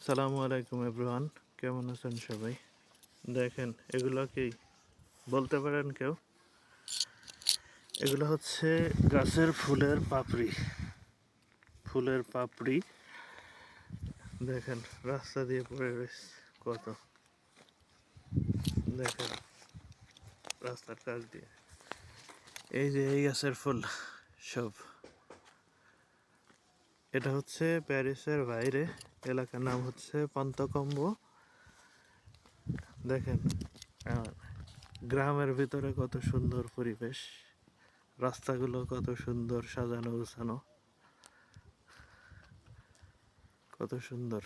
আসসালামু আলাইকুম এভরিওয়ান, কেমন আছেন সবাই? দেখেন, এগুলো কি বলতে পারেন কেউ? এগুলো হচ্ছে গাছের ফুলের পাপড়ি। ফুলের পাপড়ি দেখেন রাস্তা দিয়ে পড়ে রয়েছে কত। দেখেন রাস্তার কাছ দিয়ে এই যে এই গাছের ফুল সব। এটা হচ্ছে প্যারিসের বাইরে, এলাকার নাম হচ্ছে পন্তকম্বো। দেখেন গ্রামের ভিতরে কত সুন্দর পরিবেশ, রাস্তাগুলো কত সুন্দর সাজানো গুছানো, কত সুন্দর।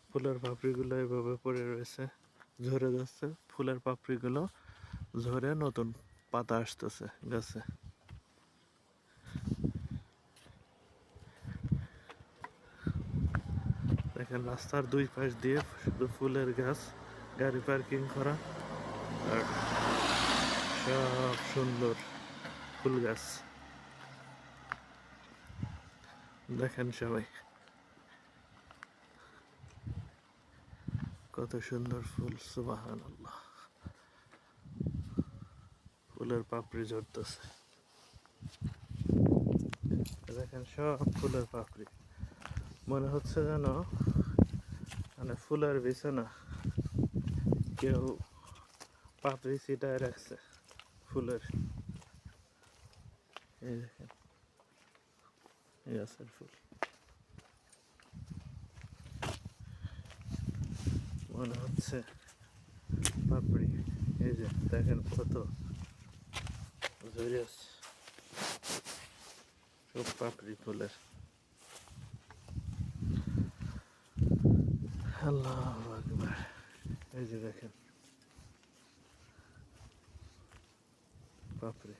ফুলের পাপড়িগুলো এভাবে পড়ে রয়েছে, ঝরে যাচ্ছে। ফুলের পাপড়িগুলো ঝরে নতুন পাতা আসতেছে গাছে। দেখেন রাস্তার দুই পাশ দিয়ে শুধু ফুলের গাছ, গাড়ি পার্কিং করা, আর সব সুন্দর ফুল গাছ। দেখেন সবাই কত সুন্দর ফুল, সুবহানাল্লাহ। ফুলের পাপড়ি ঝরতেছে, দেখেন সব ফুলের পাপড়ি। মনে হচ্ছে যেন মানে ফুলের বিছানা, কেউ পাপড়ি ছিটায় রাখছে ফুলের। এই দেখেন এই গাছের ফুল, মনে হচ্ছে পাপড়ি। এই যে দেখেন কত ঝরে আছে, সব পাপড়ি ফুলের। আল্লাহু আকবার। এই যে দেখেন পাপড়ি।